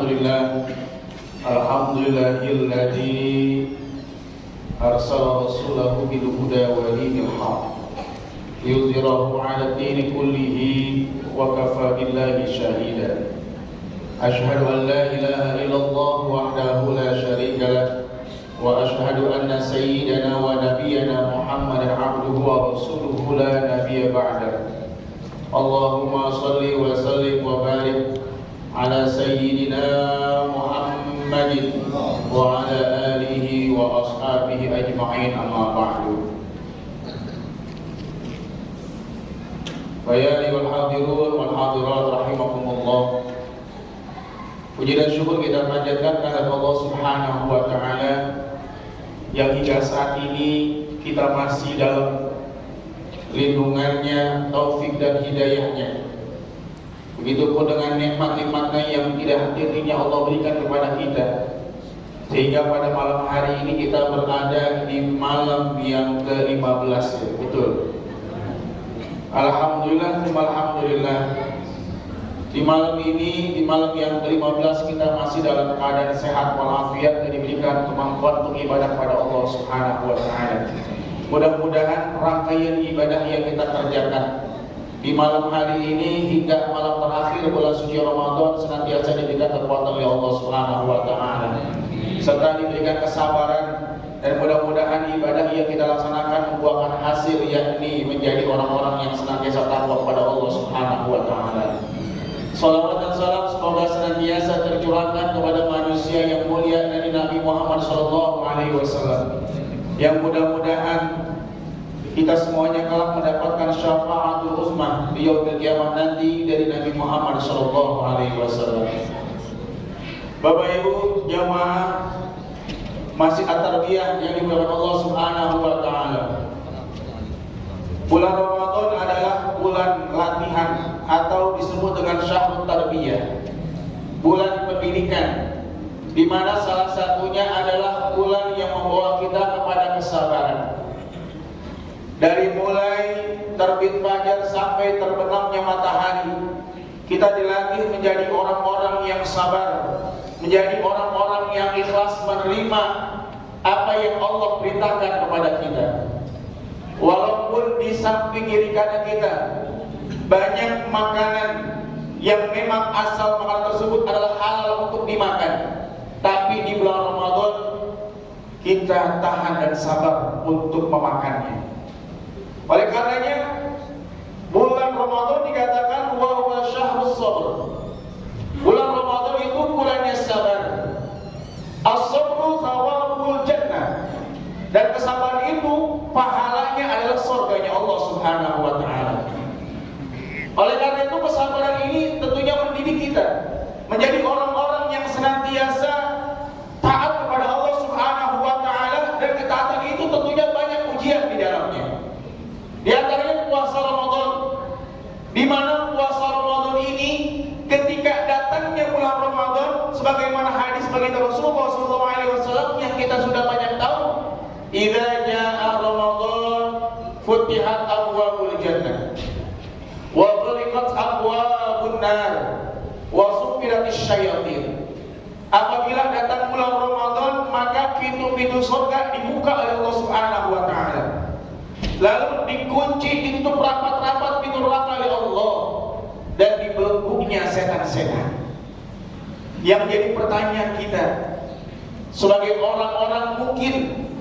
Alhamdulillah, alhamdulillahilladzi arsala rasulahu bil huda wa dinil haq liyudhhirahu 'ala ad-din kullihi wa kafa billahi shahida. Ashhadu an la ilaha illallah wahdahu la syarika lah wa ashhadu anna sayyidana wa nabiyyana Muhammadan 'abduhu wa rasuluhu la nabiyya ba'da. Allahumma shalli wa sallim wa barik ala sayyidina Muhammadin wa ala alihi wa ashabihi ajma'in, amma ba'du. Ya ayyuhal hadirun wal hadirat rahimakumullah. Puji dan syukur kita panjatkan kepada Allah Subhanahu wa taala yang hingga saat ini kita masih dalam lindungannya, taufik dan hidayahnya. Begitupun dengan nikmat-nikmatnya yang tidak henti-hentinya Allah berikan kepada kita, sehingga pada malam hari ini kita berada di malam yang ke-15, ya, betul. Alhamdulillah, alhamdulillah. Di malam ini, di malam yang ke-15 kita masih dalam keadaan sehat walafiat dan diberikan kemampuan untuk ibadah kepada Allah Subhanahu wa taala. Mudah-mudahan rangkaian ibadah yang kita kerjakan di malam hari ini hingga malam terakhir bulan suci Ramadan senantiasa diberikan kekuatan oleh Allah Subhanahu wa taala, serta diberikan kesabaran, dan mudah-mudahan ibadah yang kita laksanakan membuahkan hasil, yakni menjadi orang-orang yang senantiasa takwa kepada Allah Subhanahu wa taala. Salawat dan salam semoga senantiasa tercurahkan kepada manusia yang mulia dari Nabi Muhammad SAW, yang mudah-mudahan kita semuanya kelak mendapatkan syafaatul uzma di yaumil qiyamah nanti dari Nabi Muhammad SAW. Bapak Ibu jamaah Masjid At-Tarbiyah yang dimuliakan Allah Subhanahu wa taala. Bulan Ramadan adalah bulan latihan atau disebut dengan syahrul tarbiyah, bulan pendidikan, di mana salah satunya adalah bulan yang membawa kita kepada kesabaran. Dari mulai terbit fajar sampai terbenamnya matahari, kita dilatih menjadi orang-orang yang sabar, menjadi orang-orang yang ikhlas menerima apa yang Allah perintahkan kepada kita. Walaupun di samping kiri kanan kita banyak makanan yang memang asal makanan tersebut adalah halal untuk dimakan, tapi di bulan Ramadan kita tahan dan sabar untuk memakannya. Oleh karenanya bulan Ramadan dikatakan wa huwa syahrus sabr. Bulan Ramadan itu bulannya sabar. As-sabru thawabul jannah. Dan kesabaran itu pahalanya adalah surganya Allah Subhanahu wa taala. Oleh karena itu kesabaran ini tentunya mendidik kita menjadi orang-orang yang senantiasa taat kepada Allah Subhanahu wa taala, dan ketaatan itu tentunya banyak ujian di dalamnya. Di antaranya puasa Ramadan, di mana puasa Ramadan ini ketika datangnya bulan Ramadan, sebagaimana hadis baginda Rasulullah SAW yang kita sudah banyak tahu, idza jaa Ramadan futihat abwabul jannah wa ghliqat abwabun nar wa sufiratix syayatin. Apabila datang bulan Ramadan, maka pintu-pintu surga dibuka oleh Allah Subhanahu wa taala, lalu dikunci, ditutup rapat-rapat pintu neraka oleh Allah, dan dibelenggunya setan-setan. Yang jadi pertanyaan kita sebagai orang-orang mungkin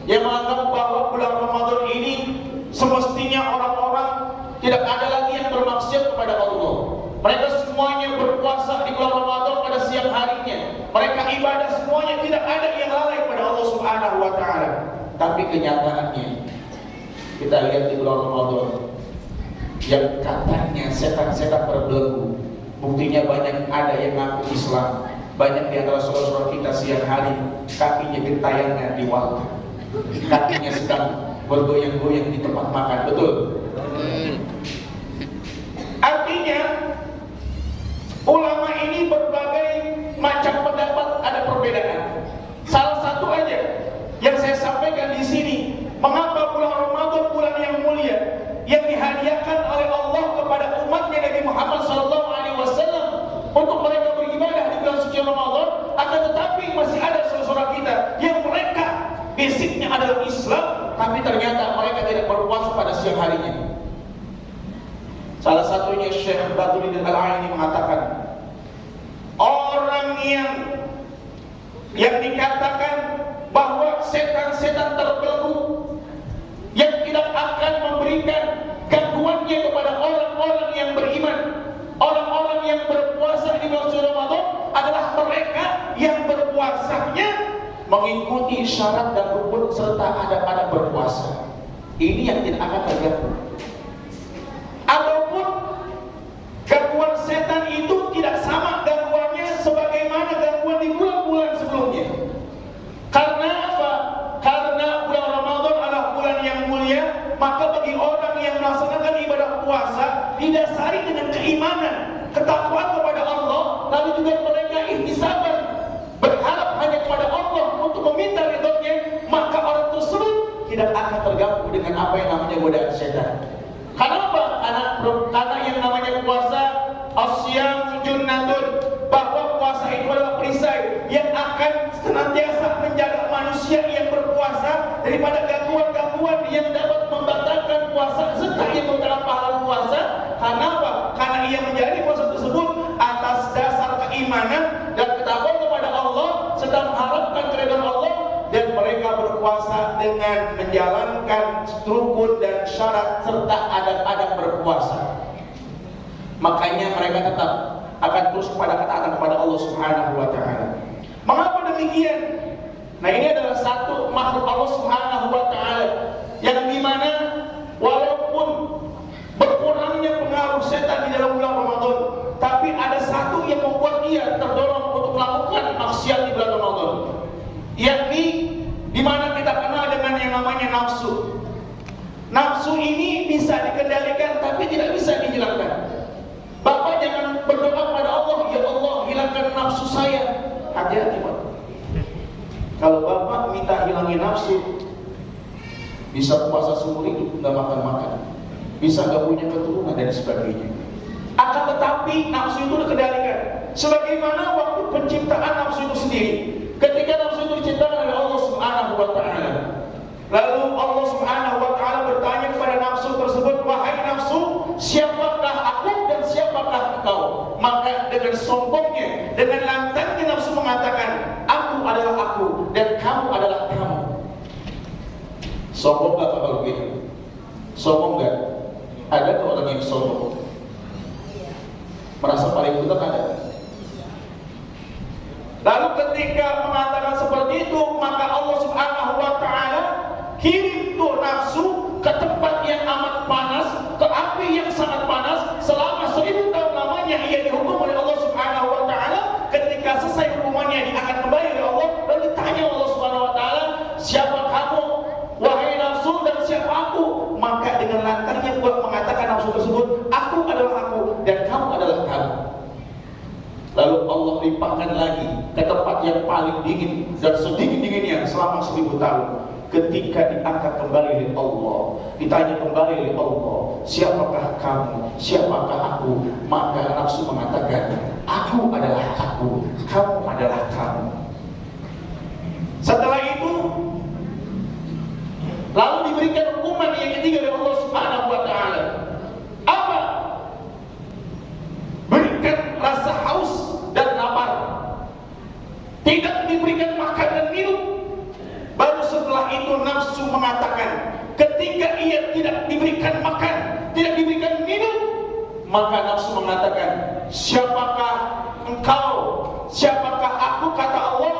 yang menganggap bahwa bulan Ramadan ini semestinya orang-orang tidak ada lagi yang bermaksiat kepada Allah. Mereka semuanya berpuasa di bulan Ramadan pada siang harinya. Mereka ibadah semuanya, tidak ada yang lalai kepada Allah Subhanahu wa taala. Tapi kenyataannya kita lihat di bulan Ramadan yang katanya setan-setan berbelenggu, buktinya banyak ada yang ngaku Islam. Banyak di antara saudara-saudara kita siang hari kakinya gentayangan di warteg, kakinya sedang bergoyang-goyang di tempat makan, betul? Artinya ulama ini berbagai macam pendapat, ada perbedaan. Salah satu aja yang saya sampaikan di sini, mengapa bulan Ramadan bulan yang mulia yang dihadiahkan oleh Allah kepada umatnya Nabi Muhammad SAW untuk mereka beribadah di bulan suci Ramadan, Salah satunya Syekh Badruddin Al-Aini mengatakan, orang yang dikatakan bahwa setan-setan terbelenggu yang tidak akan memberikan gangguannya kepada orang-orang yang beriman, orang-orang yang berpuasa di bulan Ramadan adalah mereka yang berpuasanya mengikuti syarat dan rukun serta adab-adab berpuasa. Ini yang tidak akan terganggu. Ataupun gangguan setan itu tidak sama gangguannya sebagaimana gangguan di bulan-bulan sebelumnya. Karena apa? Karena bulan Ramadan adalah bulan yang mulia, maka bagi orang yang melaksanakan ibadah puasa didasari dengan keimanan, ketakwaan kepada Allah, lalu juga mereka ihtisaban, berharap hanya kepada Allah untuk meminta ridhonya, maka orang tersebut tidak akan terganggu dengan apa yang namanya godaan setan. Karena apa? Karena yang namanya puasa asyam junnatun, bahwa puasa itu adalah perisai yang akan senantiasa menjaga manusia yang berpuasa daripada gangguan-gangguan yang dapat membatalkan puasa serta yang membatalkan pahala puasa. Karena apa? Karena ia menjalani puasa tersebut atas dasar keimanan dan ketakwaan kepada Allah serta mengharapkan keridhaan Allah, dan mereka berpuasa dengan menjalankan rukun dan syarat serta adab-adab berpuasa. Makanya mereka tetap akan terus kepada ketaatan kepada Allah Subhanahu wa taala. Mengapa demikian? Nah, ini adalah satu makhluk Allah Subhanahu wa taala yang dimana walaupun berkurangnya pengaruh setan di dalam bulan Ramadan, tapi ada satu yang membuat dia terdorong untuk melakukan maksiat di bulan Ramadan, yakni di mana kita kenal dengan yang namanya nafsu. Nafsu ini bisa dikendalikan tapi tidak bisa dihilangkan. Bapak jangan berdoa kepada Allah, ya Allah hilangkan nafsu saya. Hati-hati Pak. Kalau Bapak minta hilangin nafsu, bisa puasa seumur hidup nggak makan-makan, bisa nggak punya keturunan dan sebagainya. Akan tetapi nafsu itu dikendalikan. Sebagaimana waktu penciptaan nafsu itu sendiri. Ketika nafsu itu diciptakan oleh Allah Subhanahu wa taala, lalu Allah Subhanahu wa taala bertanya kepada nafsu tersebut, wahai nafsu, siapakah aku dan siapakah engkau? Maka dengan sombongnya, dengan lantangnya nafsu mengatakan, aku adalah aku dan kamu adalah kamu. Sombong gak kalau begitu? Sombong gak? Ada tuh orang yang sombong, merasa paling benar ada. Lalu ketika mengatakan seperti itu, maka Allah Subhanahu wa taala kirim tuh nafsu ke tempat yang amat panas, ke api yang sangat panas selama 1000 tahun lamanya ia dihukum oleh Allah Subhanahu wa taala. Ketika selesai hukumannya dia akan kembali oleh Allah, lalu ditanya Allah Subhanahu wa taala, siapa kamu wahai nafsu dan siapa aku? Maka dengan lantangnya buat mengatakan nafsu tersebut, aku adalah aku dan kamu adalah kamu. Lalu Allah limpahkan lagi ke tempat yang paling dingin dan sedingin-dinginnya selama 1000 tahun. Ketika diangkat kembali oleh Allah, ditanya kembali oleh Allah, siapakah kamu, siapakah aku? Maka nafsu mengatakan, aku adalah aku, kamu adalah kamu. Setelah itu lalu diberikan hukuman yang ketiga oleh Allah Subhanahu wa taala. Apa? Berikan rasa haus dan lapar. Tidak diberikan makan dan minum. Baru setelah itu nafsu mengatakan, ketika ia tidak diberikan makan, tidak diberikan minum, maka nafsu mengatakan, siapakah engkau? Siapakah aku? Kata Allah.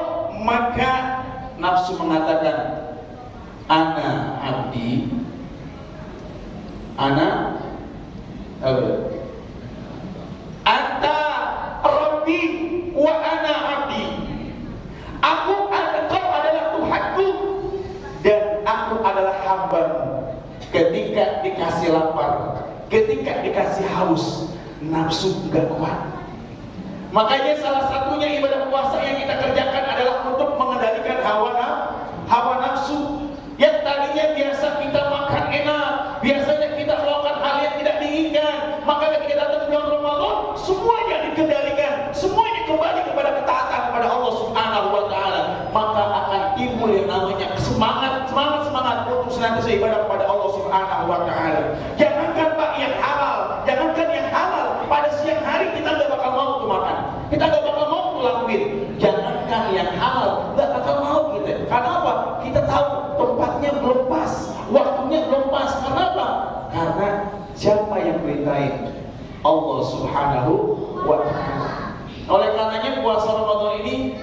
Maka nafsu mengatakan, ana abdi, ana anta rabbi wa ana abdi. Kau adalah Tuhanku dan aku adalah hambamu. Ketika dikasih lapar, ketika dikasih haus, nafsu gak kuat. Makanya salah satunya ibadah puasa yang kita kerjakan adalah untuk mengendalikan hawa nafsu. Yang tadinya biasa kita makan enak, biasanya kita melakukan hal yang tidak diinginkan, maka ketika datang bulan Ramadan, semuanya dikendalikan, semuanya kembali kepada ketaatan kepada Allah Subhanahu wa taala. Maka akan timbul yang namanya semangat untuk senantiasa ibadah kepada Allah Subhanahu wa taala. Jangankan Pak yang halal, jangankan Allah Subhanahu wa ta'ala. Oleh karenanya puasa Ramadan ini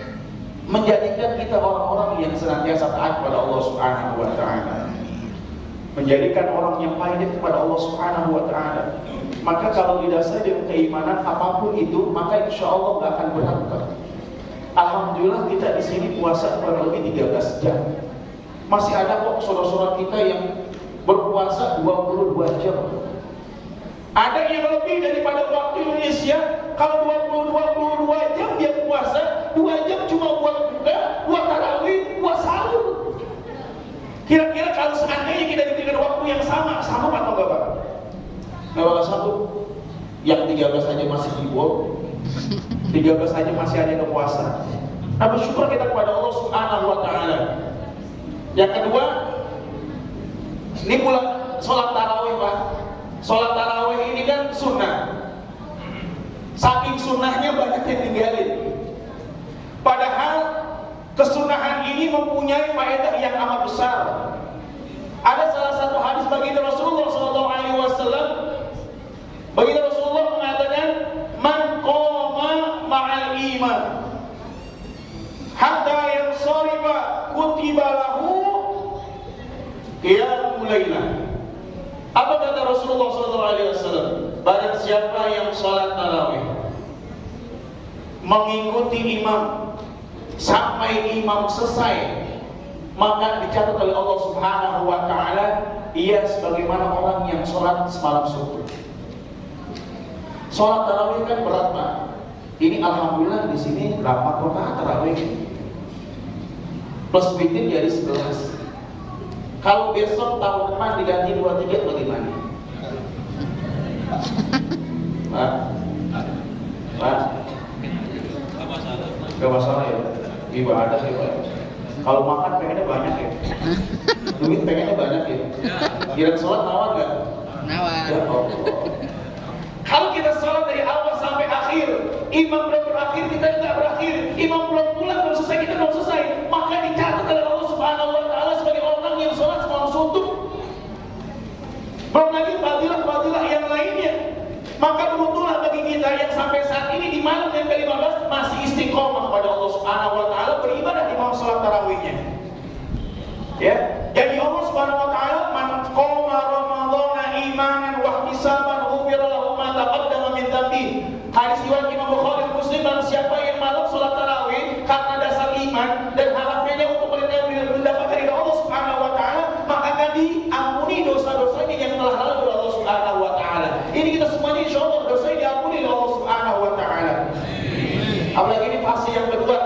menjadikan kita orang-orang yang senantiasa taat kepada Allah Subhanahu wa ta'ala, menjadikan orang yang pahit kepada Allah Subhanahu wa ta'ala. Maka kalau didasari dengan keimanan apapun itu, maka insya Allah nggak akan berat. Alhamdulillah kita di sini puasa kurang lebih 13 jam. Masih ada kok saudara-saudara kita yang berpuasa 22 jam. Ada yang lebih daripada waktu Indonesia. Kalau 22 jam dia puasa, 2 jam cuma buat buka, buat tarawih, buat sahur. Kira-kira kalau seandainya kita diberikan waktu yang sama, sanggup atau enggak, Pak? Kalau satu, yang 13 saja masih hibur, 13 saja masih ada yang puasa. Nah, bersyukur kita kepada Allah Subhanahu wa ta'ala. Yang kedua, ini bulan sholat tarawih, Pak. Sholat tarawih ini kan sunnah. Saking sunnahnya banyak yang tinggalin. Padahal kesunahan ini mempunyai faedah yang amat besar. Ada salah satu hadis baginda Rasulullah SAW. Baginda Rasulullah mengatakan, "Man qama ma'al iman hatta yansarifa kutiba lahu qiyamul lailah." Apa kata Rasulullah SAW? Barang siapa yang sholat tarawih mengikuti imam sampai imam selesai, maka dicatat oleh Allah Subhanahu wa ta'ala ia sebagaimana orang yang sholat semalam subuh. Sholat tarawih kan berat, Pak. Ini alhamdulillah di sini berapa rakaat tarawih? Plus witir jadi 11. Kalau besok tahun depan diganti 23 bagaimana? Pak? Gak masalah ya? Ibadah ya, Pak. Kalau makan pengennya banyak ya? Duit pengennya banyak ya? Kira sholat nawar gak? Nawar. Ya Allah. Kalau kita sholat dari awal sampai akhir, imam belum berakhir, kita tidak berakhir, imam belum pulang, belum selesai, kita belum selesai, maka dicatat oleh Allah Subhanahu wa ta'ala sebagai orang yang sholat semalam suntuk. Belum lagi fadilah-fadilah yang lainnya. Maka beruntunglah bagi kita yang sampai saat ini di malam yang ke-15 masih istiqomah kepada Allah Subhanahu wa ta'ala, beribadah di malam sholat tarawihnya. Ya, jadi Allah Subhanahu wa ta'ala, "Man qama ramadhana imanan wa ihtisaban ghufira lahu ma taqaddama min dhanbi." Hadis riwayat Imam Bukhari dan Muslim, dan siapa yang malam sholat tarawih karena dasar iman dan harapannya untuk mendapatkan ridha Allah Subhanahu wa ta'ala, maka akan diampuni dosa-dosanya yang telah lalu oleh Allah Subhanahu wa ta'ala. Ini kita semuanya insya Allah dosanya diampuni oleh Allah Subhanahu wa ta'ala. Apalagi ini fase yang kedua,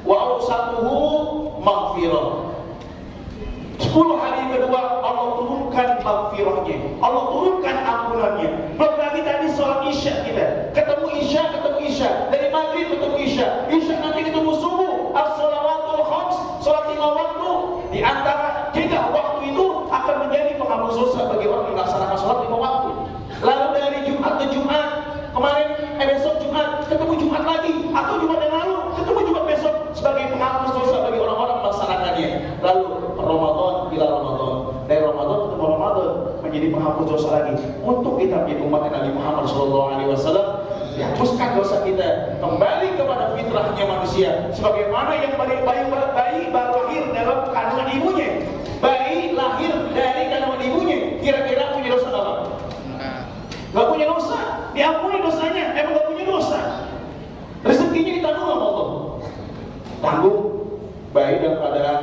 wa awsatuhu maghfirah. 10 hari kedua Allah turunkan maghfirahnya, Allah turunkan ampunannya. Belum lagi tadi sholat isya kita, ketemu isya, dari maghrib ketemu isya nanti ketemu subuh, as-shalawatul khams, sholat 5 waktu. Di antara 3 waktu itu akan menjadi penghapus dosa bagi orang yang melaksanakan sholat 5 waktu. Lalu dari Jumat ke Jumat, kemarin besok Jumat, ketemu Jumat lagi, atau Jumat yang lalu ketemu Jumat besok sebagai penghapus dosa bagi orang-orang melaksanakannya. Lalu Ramadan bila Ramadan, dari Ramadan ketemu Ramadan menjadi penghapus dosa lagi. Untuk kita menjadi umat Nabi Muhammad SAW, dihapuskan dosa kita, kembali kepada fitrahnya manusia, sebagaimana yang bayi baru lahir dalam kandungan ibunya. Bayi lahir dari kandungan ibunya, kira-kira punya dosa apa? Gak punya dosa, diampuni dosanya. Emang gak punya dosa, rezekinya ditanggung sama Allah. Tanggung. Bayi dalam keadaan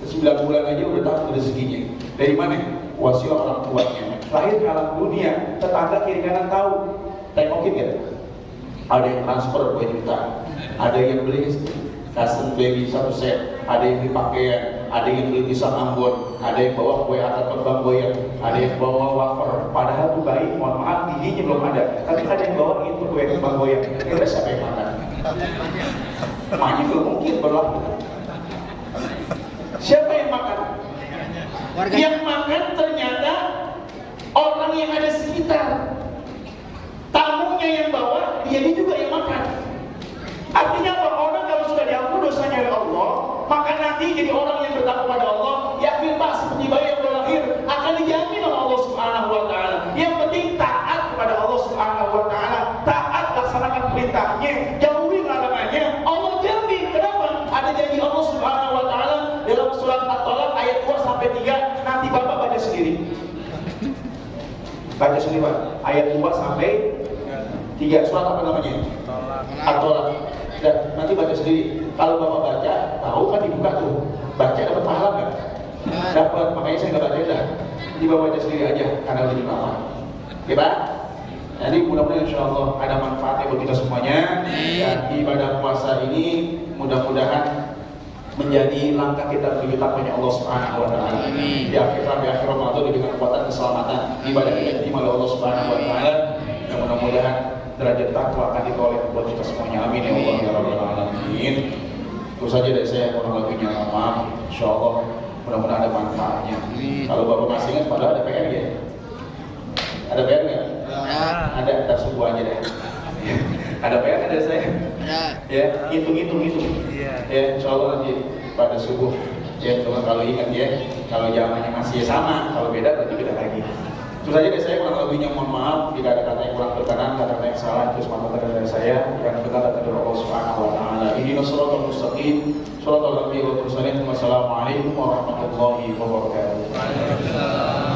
9 bulan aja udah tanggung rezekinya. Dari mana? Wasilah orang tuanya. Lahir ke alam dunia, tetangga kiri kanan tahu. Tengokin gak? Ada yang transfer 2 juta, ada yang beli custom baby 1 set, ada yang beli pakaian, ada yang beli pisang Ambon, ada yang bawa kue atau kembang goyang, ada yang bawa wafer. Padahal tuh bayi, mohon maaf, giginya belum ada, tapi ada yang bawa itu kue kembang goyang. Kira siapa yang makan? Maknya belum mungkin berlaku. Siapa yang makan? Yang makan ternyata orang yang ada sekitar. Tamunya yang bawa, dia juga yang makan. Artinya apa? Orang kalau sudah diampuni dosanya oleh Allah, maka nanti jadi orang yang bertakwa kepada Allah, yakin Pak seperti bayi yang baru lahir akan dijamin oleh Allah Subhanahu wa ta'ala. Yang penting taat kepada Allah Subhanahu wa Baca sendiri Pak, ayat 2 sampai 3, surat apa namanya? At-Tolak. Dan nanti baca sendiri. Kalau Bapak baca, tahu kan dibuka tuh. Baca dapat pahala nggak? Dapat, makanya saya nggak baca dah. Jadi Bapak baca sendiri aja, karena udah lama. Oke Pak? Jadi mudah-mudahan insya Allah ada manfaatnya buat kita semuanya. Dan ibadah puasa ini mudah-mudahan menjadi langkah kita menuju takwanya Allah Subhanahu wa taala. Di akhir Ramadan dengan kekuatan keselamatan, ibadah kita diterima oleh Allah Subhanahu wa taala. Dan mudah-mudahan derajat takwa akan diperoleh buat kita semuanya. Amin ya Allah ya rabbal alamin. Itu saja dari saya, kurang lebihnya maaf. Insyaallah mudah-mudahan ada manfaatnya. Kalau Bapak masih ingat, padahal ada PR ya? Ada PR nggak? Ada, ntar subuh aja deh. Ada PR ada saya? Ya, hitung. Ya, insyaallah nanti pada subuh. Ya, cuma kalau ingat ya, kalau zamannya masih sama, kalau beda berarti beda lagi. Itu saja dari saya, kurang lebihnya mohon maaf jika ada kata yang kurang berkenan, kata yang salah itu semata dari saya. Yang benar kata dari Allah Subhanahu wa taala. Ihdinas shiratal mustaqim, shiratal ladzina an'amta 'alaihim. Wassalamualaikum warahmatullahi wabarakatuh.